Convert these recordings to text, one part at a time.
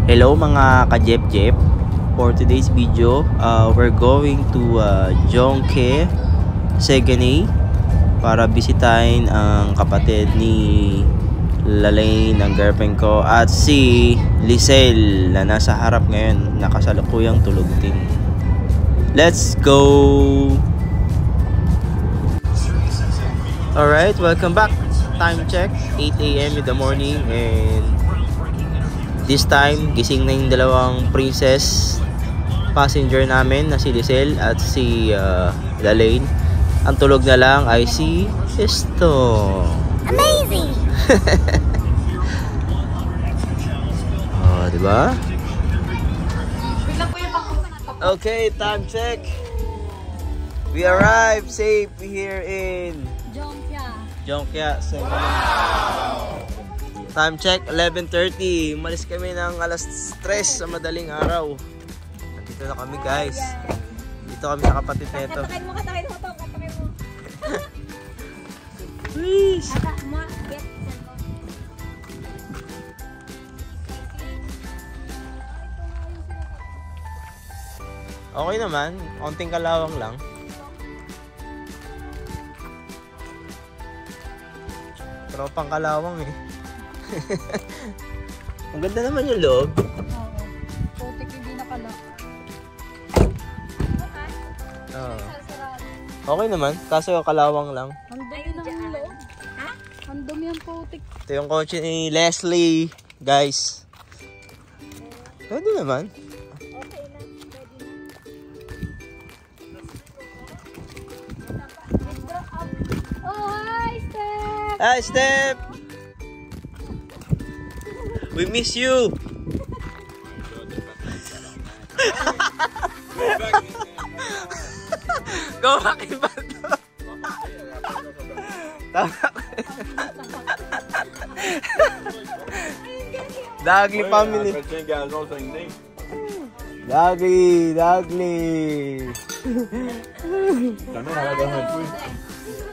Hello mga ka-Jep-Jep. For today's video, we're going to Jongke, Saguenay para bisitahin ang kapatid ni Lalaine, ang girlfriend ko, at si Lisel na nasa harap ngayon, nakasalukuyang tulog din. Let's go! Alright, welcome back. Time check, 8 AM in the morning, and this time, gising na yung dalawang princess passenger namin na si Lisel at si Lalaine. Ang tulog na lang ay si Esto. Amazing! Oh, diba? Okay, time check. We arrived safe here in Jongke, Saguenay. Time check, 11:30. Umalis kami ng alas 3 sa madaling araw. Nandito na kami, guys. Dito kami sa kapatid nito. Katakay mo to. Please. Okay naman. Konting kalawang lang. Pero pang kalawang eh. Ang ganda naman yung loob. Oo. Putik hindi nakala. Oo. Okay naman. Kaso yung kalawang lang. Ang dumi ng loob. Ha? Ang dumi ang putik. Ito yung kotse ni Leslie, guys. Pwede naman. Okay lang. Pwede na. Oh, hi, Steph! Hi, Steph! We miss you! Go back in Bato! Dagli family! Dagli!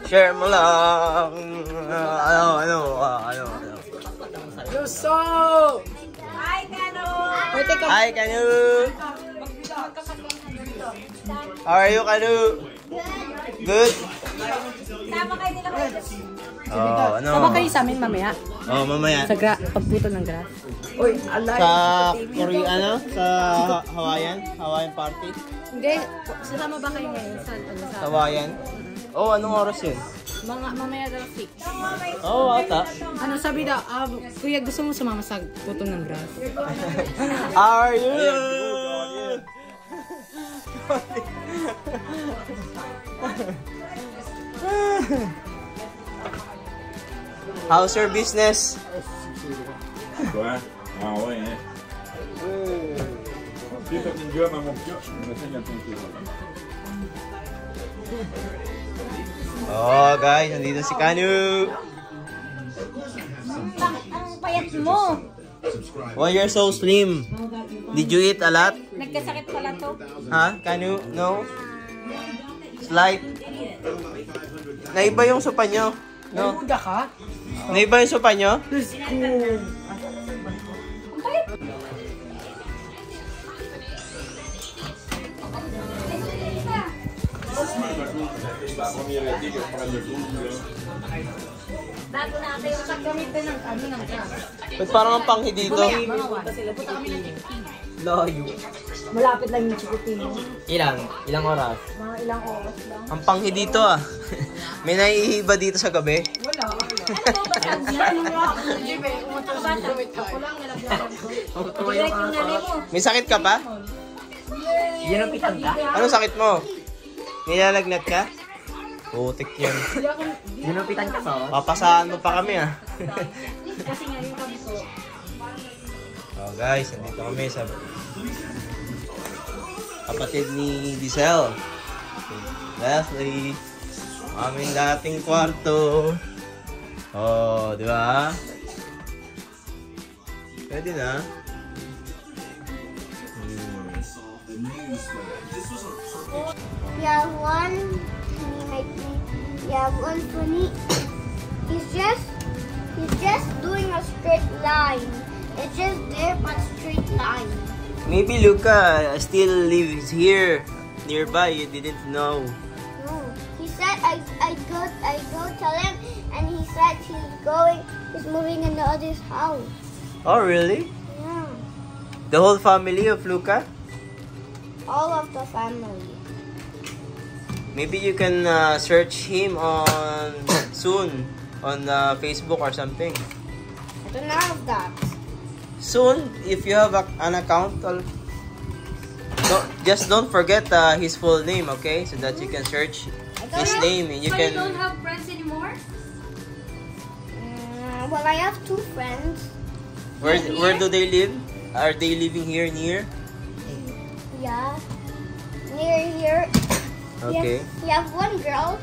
Share mo lang! Ano? Yuso! Hi, Kano! Hi, Kanu! How are you, Kanu? Good? Sama kayo nila kayo. Oh, ano? Sama kayo sa amin mamaya. Oh, mamaya. Sa pagputo ng grass. Uy, alay. Sa Korea, ano? Sa Hawaiian party? Hindi, sasama ba kayo ngayon sa Hawaiian? Oh, anong oras yun? mamaya daw 6. Oh, ata. Ano sabi daw, kuya gusto mo sumama sa puto ng grass? How are you? How's your business? Ouais. Ah ouais, hein. Si t'as une job à mon cœur, je me laisse un peu. Oh, guys, nandito si Kanu. Ang payat mo. Why you're so slim? Did you eat a lot? Nagkasakit pala to. Ha? Kanu? No? Slight? Naiba yung sopa nyo? No? Buda ka? Naiba yung sopa nyo? Let's go! La première été que je prends le coup, là. Bago na kayo Gamitin ng ng grass. Ba't parang ang panghi dito? Layo. Malapit lang yung chikutino. Ilang oras? Mga ilang oras lang. Ang panghi dito ah. May naiiba dito sa gabi? Wala. Direct yung nanay mo. May sakit ka pa? Ginapitan ka? Anong sakit mo? Nilalagnat ka? Putik yan. Ginapitan ka sa Papasaan mo pa kami ah. Kasi nga yung kami ko. Oh guys, nandito kami sa kapatid ni Lisel. Leslie. Aming dating kwarto. Oh, di ba? Pwede na. Yeah, one. Yeah, one funny. He's just doing a straight line. It's just there, but straight line. Maybe Luca still lives here nearby. You didn't know. No. He said I go tell him, and he said he's moving in the other's house. Oh, really? Yeah. The whole family of Luca? All of the family. Maybe you can search him on soon on Facebook or something. I don't have that. Soon, if you have an account, just don't forget his full name, okay? So that you can search his name and you So can. you don't have friends anymore? Well, I have 2 friends. Where do they live? Are they living here near? Yeah. Near here. Okay. You have one girl,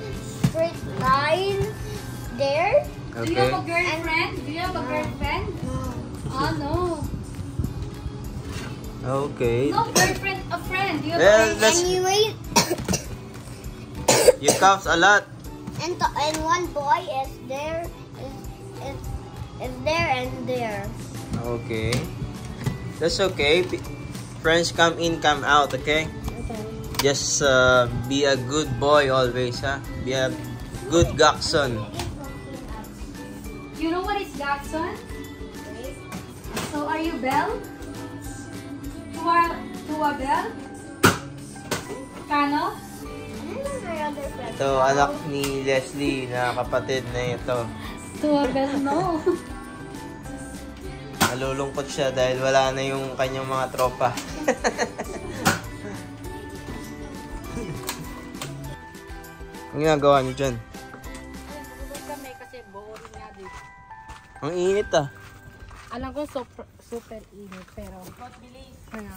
straight line there. Do you have a Okay. girlfriend? Do you have a girlfriend? Oh, no. Okay. No girlfriend, a friend. Do you have Well, a that's Anyway, you counts a lot. and one boy is there, is there and there. Okay. That's okay. Friends come in, come out, okay? Okay. Just be a good boy always, huh? Be a good Gakson. You know what is Jackson? So are you Belle? Tua Belle? Kano? My other friend. Ito, anak ni Leslie na kapatid na ito. Tua Belle, no. Nalulungkot siya dahil wala na yung kanyang mga tropa. Ang ginagawa niyo dyan? Kami kasi boring nga dito. Ang init ah. Alam ko super init pero ano?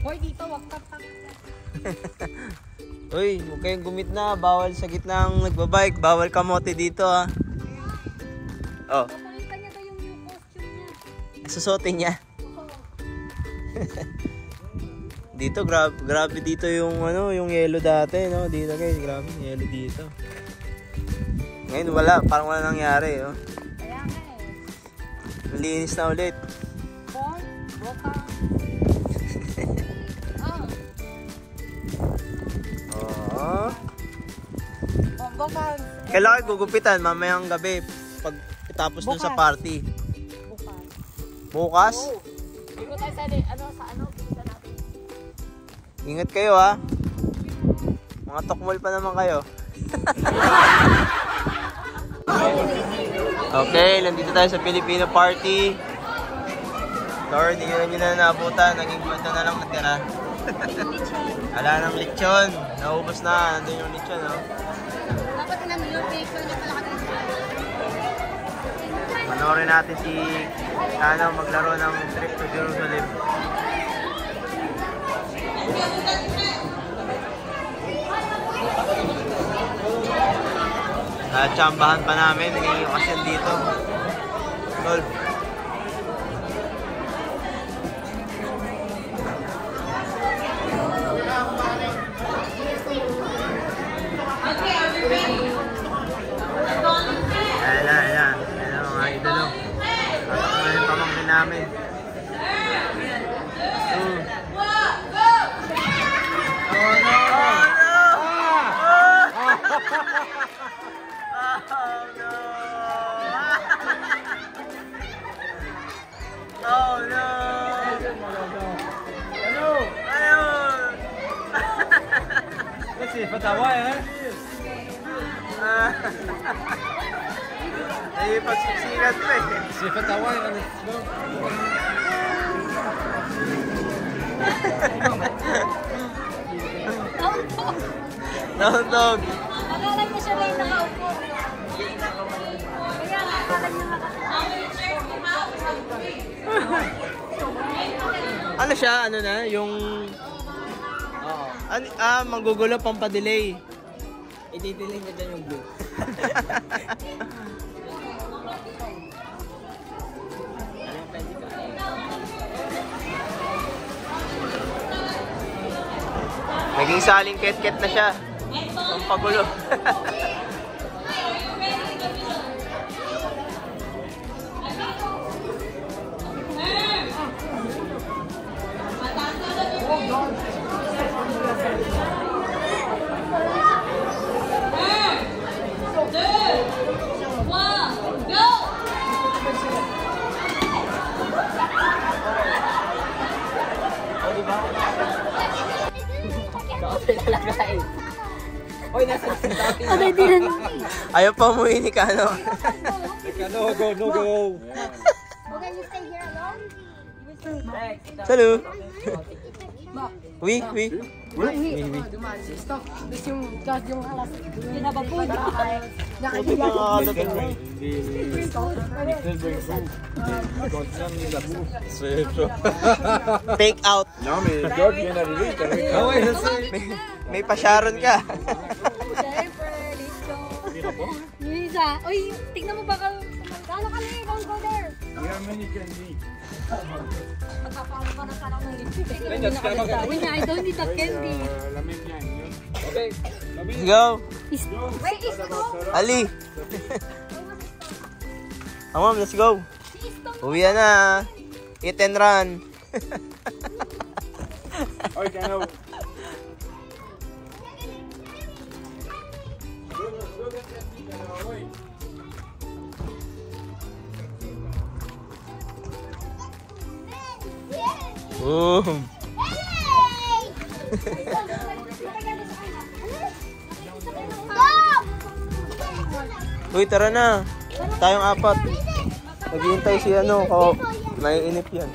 Hoy, dito wag ka pa. Uy, huwag kayong gumit na. Bawal sa gitna ang nagbabike. Bawal kamote dito ah. Oh, Pakita niya ba yung new costume niya? susuotin niya. Dito grabe dito yung yung yellow dati, no? Dito guys, grabe yung yellow dito. Ngayon wala, parang wala nangyari, oh. Kaya nga eh. Malinis na ulit. Boy, boka. Oh. Boka. Kailangan gugupitan mamayang gabi pag tapos dun sa Bukas. party. Boka. Bukas. Oh. Hindi ko tayo sa bilisan natin. Ingat kayo ha. Mga tokmol pa naman kayo. Okay, nandito tayo sa Filipino party. Lord, hindi nyo na naabutan. Naging kwento na lang natira. Wala nang lechon. Naubos na. Nandun yung lechon, no? Dapat namin yung paper na pala Panoorin natin si Tano maglaro ng trip to Jerusalem. Tsambahan pa namin, may okasyon dito. Tol. Ayan ang mga idolo. Tatakbo yung pamangkin namin. Oh no! C'est Fatawai, hein? Ay, pagsiksikan to eh. C'est Fatawai, hein? Nauntog. Akala niya siya may nakaupo. Kaya akala niya Ano siya? Ano na? Yung... Oo. Manggugulo pampadelay. I-delay mo dyan yung blue. Naging saling ket-ket na siya. Pampagulo. Ayaw pa umuwi ni Kano. No go, no go. Okay, you stay here alone. Salut. Oui. Stop. Tapos yung alas. Pinababod. Take out. Non, mais George vient d'arriver. Ah ouais, je sais. May pa-Sharon ka. Luisa, uy, tignan mo ba ka? Ano kami? Don't go there. Yeah, many candy. Magpapalo ka na sana ng lipstick. Uy, I don't need that candy. La même bien. Okay. Let's go. Wait, is ito? Ali. Mom, let's go. Uwi na. Eat and run. Okay, Kano. Boom. Uy, tara na. Tayong apat. Naghihintay si maiinip yan.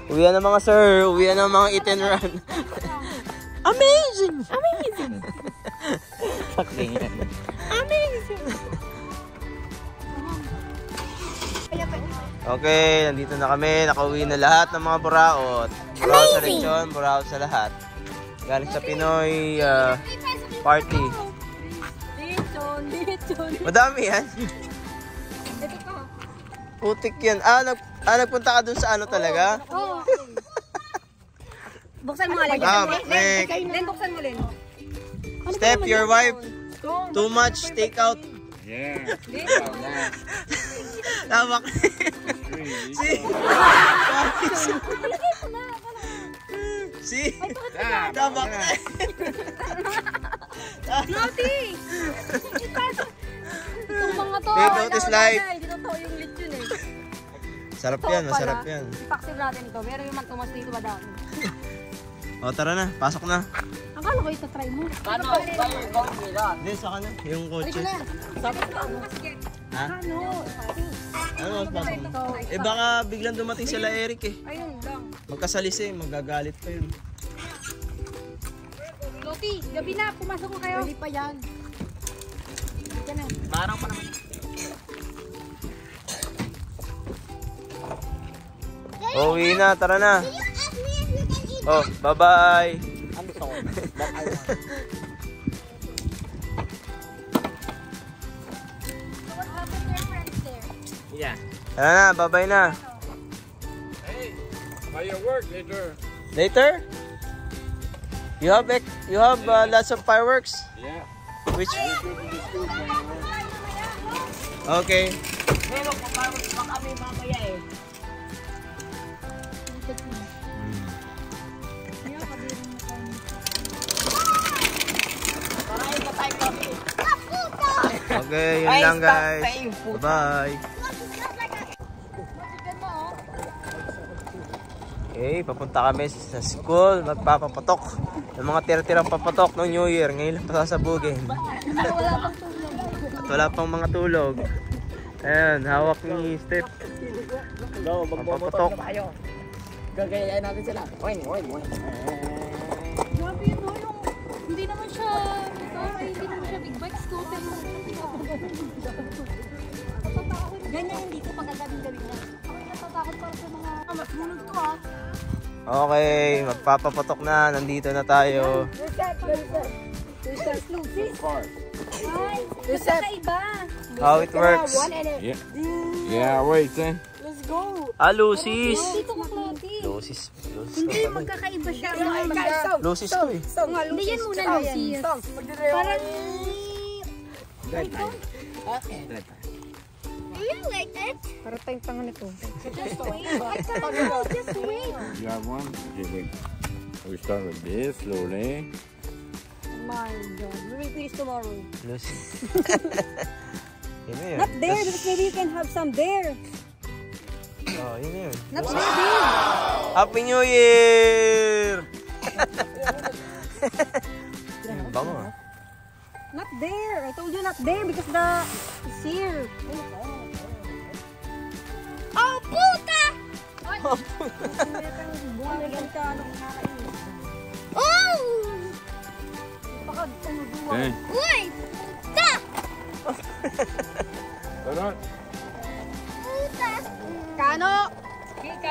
Uwi na mga sir. Uwi na mga eat and run. Amazing! Okay, nandito na kami. Nakauwi na lahat ng mga buraot. Buraot sa lechon, buraot sa lahat. Galing sa Pinoy party. Lechon. Madami yan. Ito ka. Putik yan. Nagpunta ka dun sa ano talaga? Oo. Buksan mo nga, Len. Perfect. Len, buksan mo, Len. Steph, your wife. Too much take out. Yeah. Tabak. Si. Tabak. Naughty! Itong mga to. Take out is life. Hindi totoo yung lechon eh. Sarap yan, masarap yan. Ipaksib natin ito. Meron yung mantumas dito ba dami? O, tara na. Pasok na. Akala ko ito-try mo. Hindi, saka na. Yung kotse. Ha? Ano? Ano, pasok na. Eh, baka biglang dumating sila Eric eh. Ayun lang. Magkasalis eh, magagalit pa yun. Loti, gabi na. Pumasok ko kayo. Hindi pa yan. Yan na. Parang pa naman. Uwi na, tara na. Oh, bye-bye. Yeah. Tara na, bye-bye na. Hey, firework later. Later? You have lots of fireworks? Yeah. Which? We go to the school fireworks. Okay. Meron pa fireworks pa kami mamaya eh. Okay, yun lang guys. Bye-bye. Okay, papunta kami sa school. Magpapapatok. Yung mga tira-tirang papatok ng New Year. Ngayon lang pasasabugin. Wala pang mga tulog. Ayan, hawak ni Steph. Magpapatok. Gagayain natin sila. Oy. Grabe yun, no? Hindi naman siya, hindi naman siya big bike scooter. Ganyan hindi ko pagkagabing-gabi na. Ako natatakot para sa mga masunog to ah. Okay, magpapapatok na. Nandito na tayo. Ay, magkakaiba. How it works. Yeah. Yeah, wait, Let's go. Lucis. Dito maklati. Lucis. Hindi, magkakaiba siya. Lucis to eh. Hindi yan muna, Lucis. Parang... Do you like it? Para tayong tangan nito. Just wait. You have one? Okay, wait. We start with this slowly. My God. We will finish tomorrow. Lucis. Yun na yun. Not there, because maybe you can have some there. Oh, yun na yun. Not maybe. Happy New Year! Bango. Not there. I told you not there because the is here. Oh, puta! Bumagyan ka ano kakain. Oh! Okay. Uy! Puta! Alright. Puta! Kano?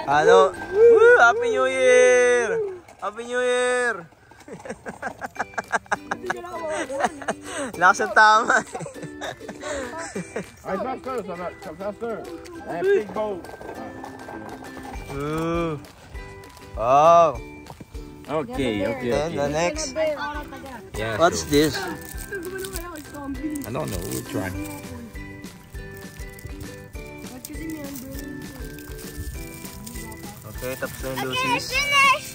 Ano? Woo! Happy New Year! Happy New Year! Lakas ang tama. Alright, faster, faster. Big boat. Ooh. Wow. Okay. Then the next. Yeah. What's this? I don't know. We'll try. Okay, tapos na yung Okay, Lucy's. finish!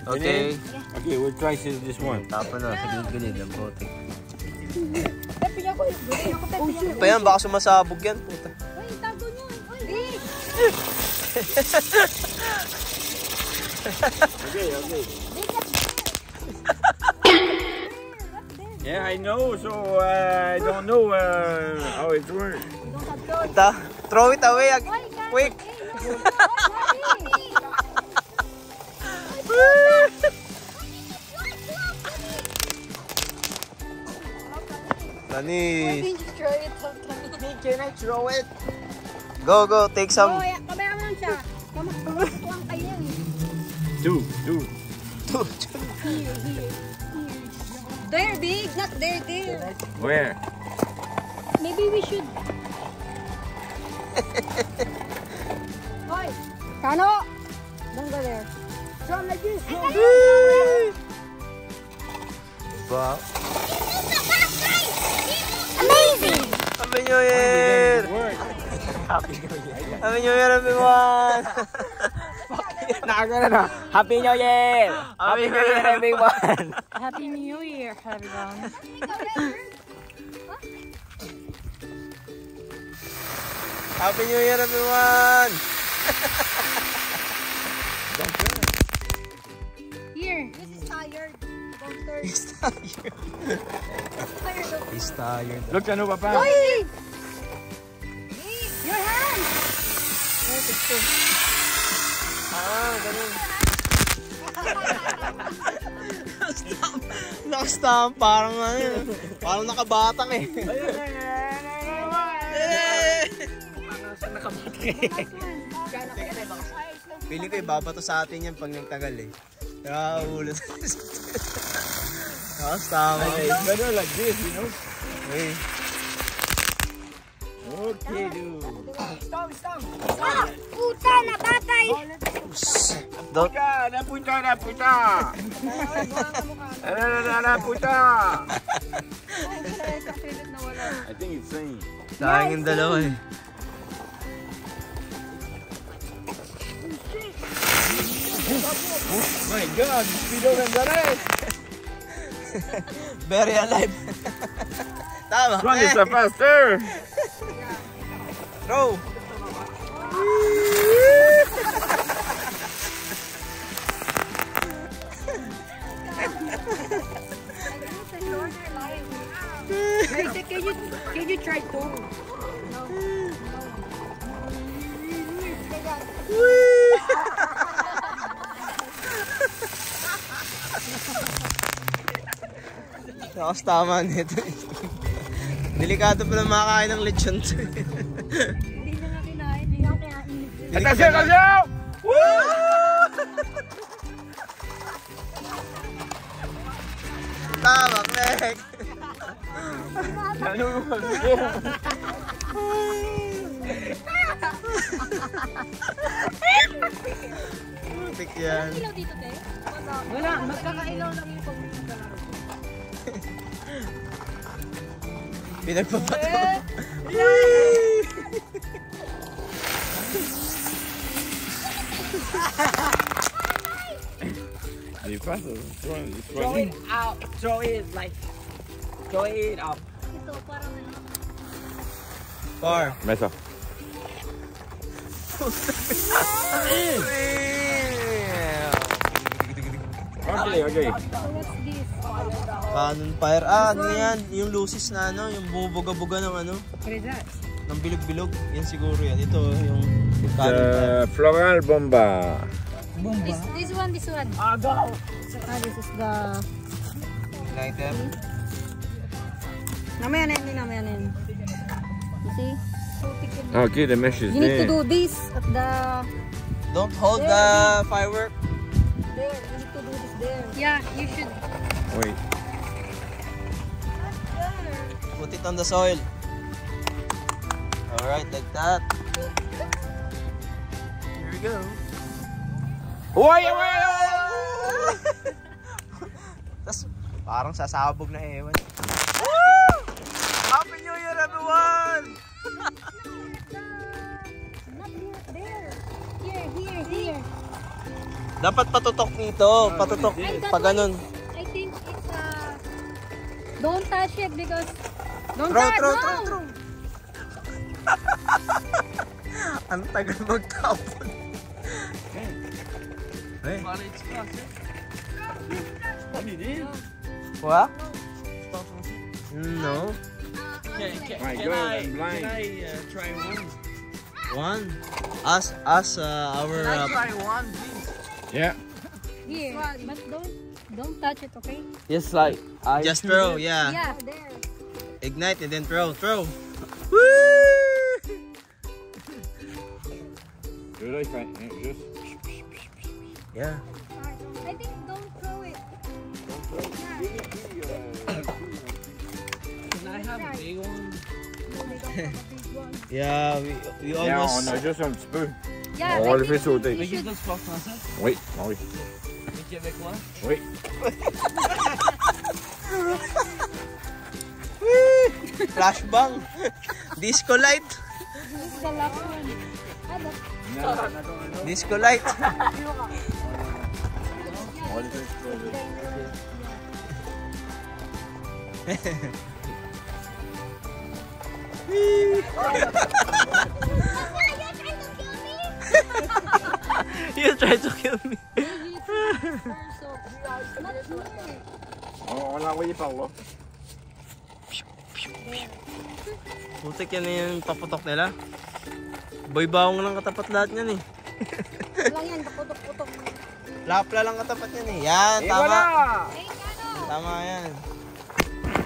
Okay. Okay, we'll try this one. Tapon na, sa gilid ang bote. Tepi ako eh. Pa yan, baka sumasabog yan, puta. Uy, tago niyo. Uy. Okay. Yeah, I know. So I don't know how it works. Throw it away, quick. Nani. Can I throw it? Go, take some. Kamaya mo lang siya. Kamakawang kayo eh. Two. There, big. Not there. Where? Maybe we should. Hoy! Kano! Don't go there. Drum like this. Wow. Amazing! Happy New Year! Happy New Year, everyone! Nakagana na. Happy New Year! Happy New Year, everyone! Happy New Year, everyone. Happy New Year, everyone! Here. This is tired. Don't turn. He's tired. He's tired. Look, ano papa? Hoy! Your hand! Ganun. Nakastamp, parang parang nakabatak eh. Pili ko ibabato sa atin yan pag nagtagal eh. Kaya ulo sa nakastama. It's better like this, you know? Okay. Okay, dude. Ah! Puta! Natatay! Don't, Napunta! I think it's same. sayang yung dalawa eh. Oh my God, speedo ng gares! Very alive. Tama. Run is faster! Throw. Can you try to? Nakastama nito. Delikado pala makakain ng lechon. Hindi na nga kinain. Hindi na kinain. Atasyo! Tama, Mek. Ano yung Putik yan. Ilaw dito, te? Wala. Magkakailaw lang yung pag Pinagpapato. Di paso. Throw it out. Throw it like. Throw it up. ito, parang ano. Par. Mesa. Okay. okay. So what's this? Cannon fire. Ah, ano yan? Yung lucis na ano, yung bumubuga-buga ng ano, What is that? ng bilog-bilog. Yan siguro yan. Ito, yung cannon fire. The floral bomba. This one. This is the... Lighter. Namaya na yun. You see? Okay, the mesh is You need to there. do this at the... Don't hold the firework. There. You need to do this there. Yeah, you should. Wait. Put it on the soil. Alright, like that. Here we go. Tas parang sasabog na ewan. Woo! Happy New Year, everyone! Not there. Here. Dapat patutok nito. Patutok. Pag ganun. I think it's don't touch it because don't Throw, touch. throw, no. throw, throw. Ang tagal magtapon. Hey. What? No. My God, I'm blind. Try one? One. Us, our. Try one, please. Yeah. Here, but don't touch it, okay? Yes, like I Just throw, yeah. Yeah, there. Ignite and then throw. Woo! Good, I find just. Yeah. I think don't throw it. Can I have a big one? Yeah, we Yeah, almost. on a just un petit peu. Yeah, On va I le think faire sauter. you should. Juste sport français? Oui, oui. Et québécois? Oui. Flashbang. Disco light. This is the last one. Disco light. On va le faire exploser. You tried to kill me. On l'a envoyé par là. Putik yan yung paputok nila. Boy bawang lang katapat lahat yan eh. Lang yan, putok-putok. Lapla lang katapat yan eh. Yan, Et tama. voilà! Tama yan.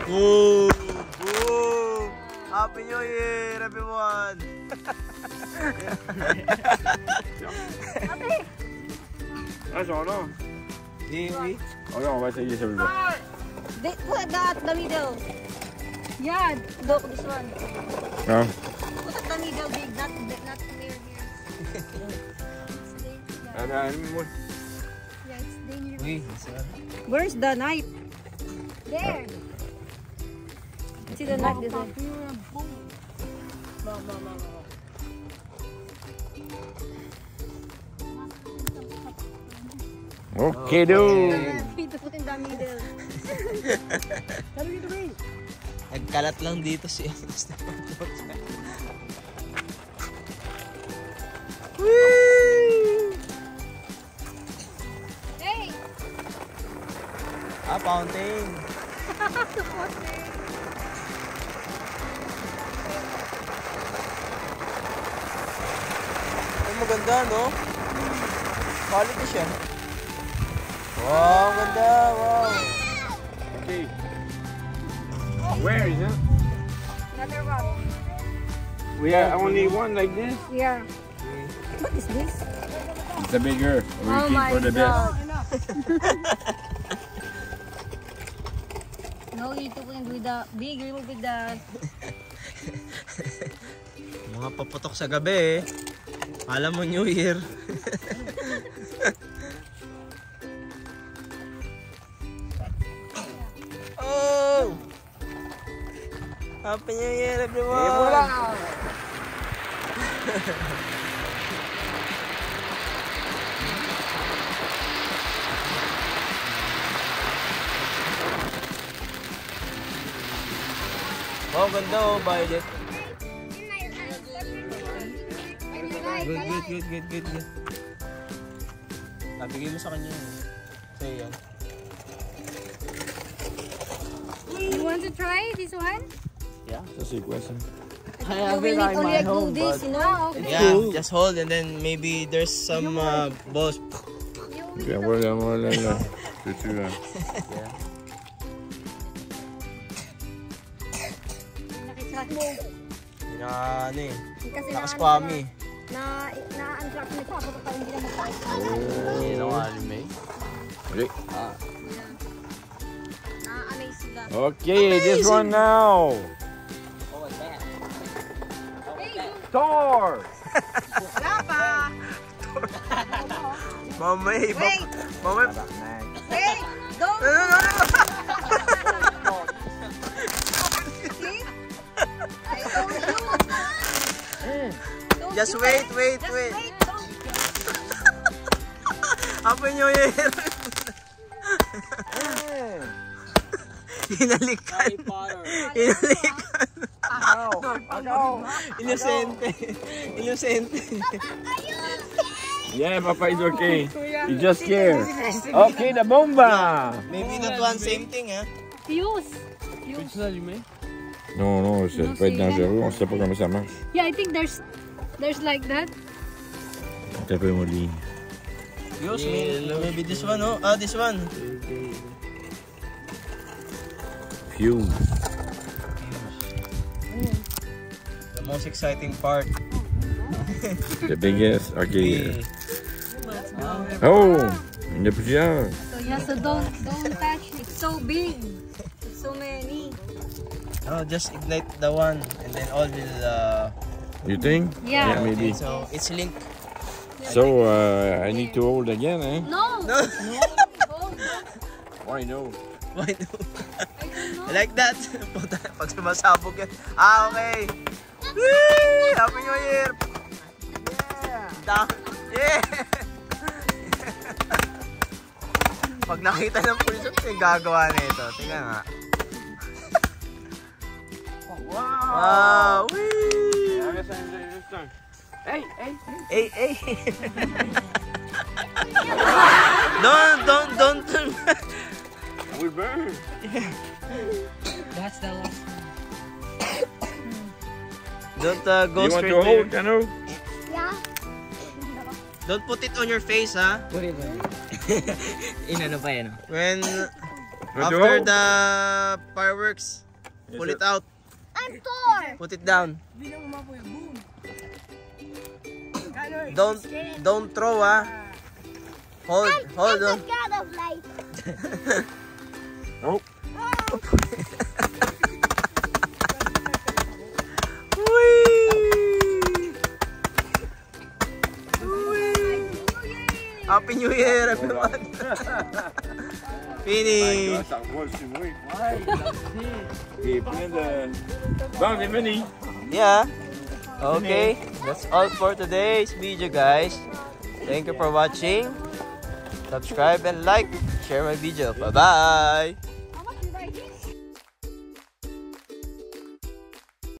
Boom! Boom! Happy New Year, everyone! Ah, ils sont là. Oui. Ok, on va essayer celui-là. Put that the middle. Yeah, this one. Ah. Put at the middle, big, not near here. Moi. Yeah, it's dangerous. Oui, Where's the knife? There. See the knife this one. Okay, dude. Put in the middle. Nagkalat lang dito si Hey! fountain. Ay, maganda, no? Quality siya. Wow, ganda, wow. Okay. Where is it? Another one. We have only one like this. Yeah. What is this? It's a bigger. We Oh keep my for the best. God. No, you need to put it with the big, remove with the... Mga paputok sa gabi eh. Alam mo, New Year. Oh! Happy New Year, everyone! Wow, ganda oh, Violet. Good. Bigay mo sa kanya yun. Sa'yo yan. You want to try this one? That's a question. I have it at my home, but Yeah, just hold and then maybe there's some balls. Yeah, voilà. C'est tu veux. Ano eh. Kasi Nakaspami. na-untrap na siya. Kapag hindi na magpapos. you know anime. Okay. Na-amaze sila. Okay, this one now. Thor. Mamay. Mamay. Hey! Don't! No. See? I told you! Don't Just you wait. Just wait! Don't! Happy New Year. Hinalikan. Hinalikan. Inosente. Yeah, Papa is okay. He's just scared. Okay, the bomba. Maybe that one same thing, hein? Fuse! Peux-tu l'allumer? Non, ça peut être dangereux. On sait pas comment ça marche. Yeah, I think there's like that. T'as pas mon ligne. Fuse, maybe this one, oh. Ah, this one. Fuse. The most exciting part. The biggest. Okay. Oh, il y en a plusieurs. So yeah, so don't touch. It's so big. It's so many. Oh, just ignite the one and then all will You think? Yeah. Maybe. so it's linked. So, I need to hold again, eh? No! No. Why no? Why no? Like that. Pag sumasabog yan. Ah, okay. Whee! Happy New Year! Yeah! Yeah! Pag nakita ng pulis, yung gagawa nito. Tingnan nga. Wow! Whee! Hey! Don't turn back. We burn. That's the last one. Don't go You want straight to to hold, Kano? Yeah. Don't put it on your face, ha? Put it on. Inano pa yan? When Want to after hold? the fireworks, pull it out. I'm Thor. Put it down. Don't throw, ha? Hold I'm on. the god of light. Oh. Happy New Year, everyone! Finish! Ça revole sur moi. Il est plein de... Bon, c'est fini. Yeah. Okay, that's all for today's video, guys. Thank you for watching. Subscribe and like. Share my video. Bye-bye!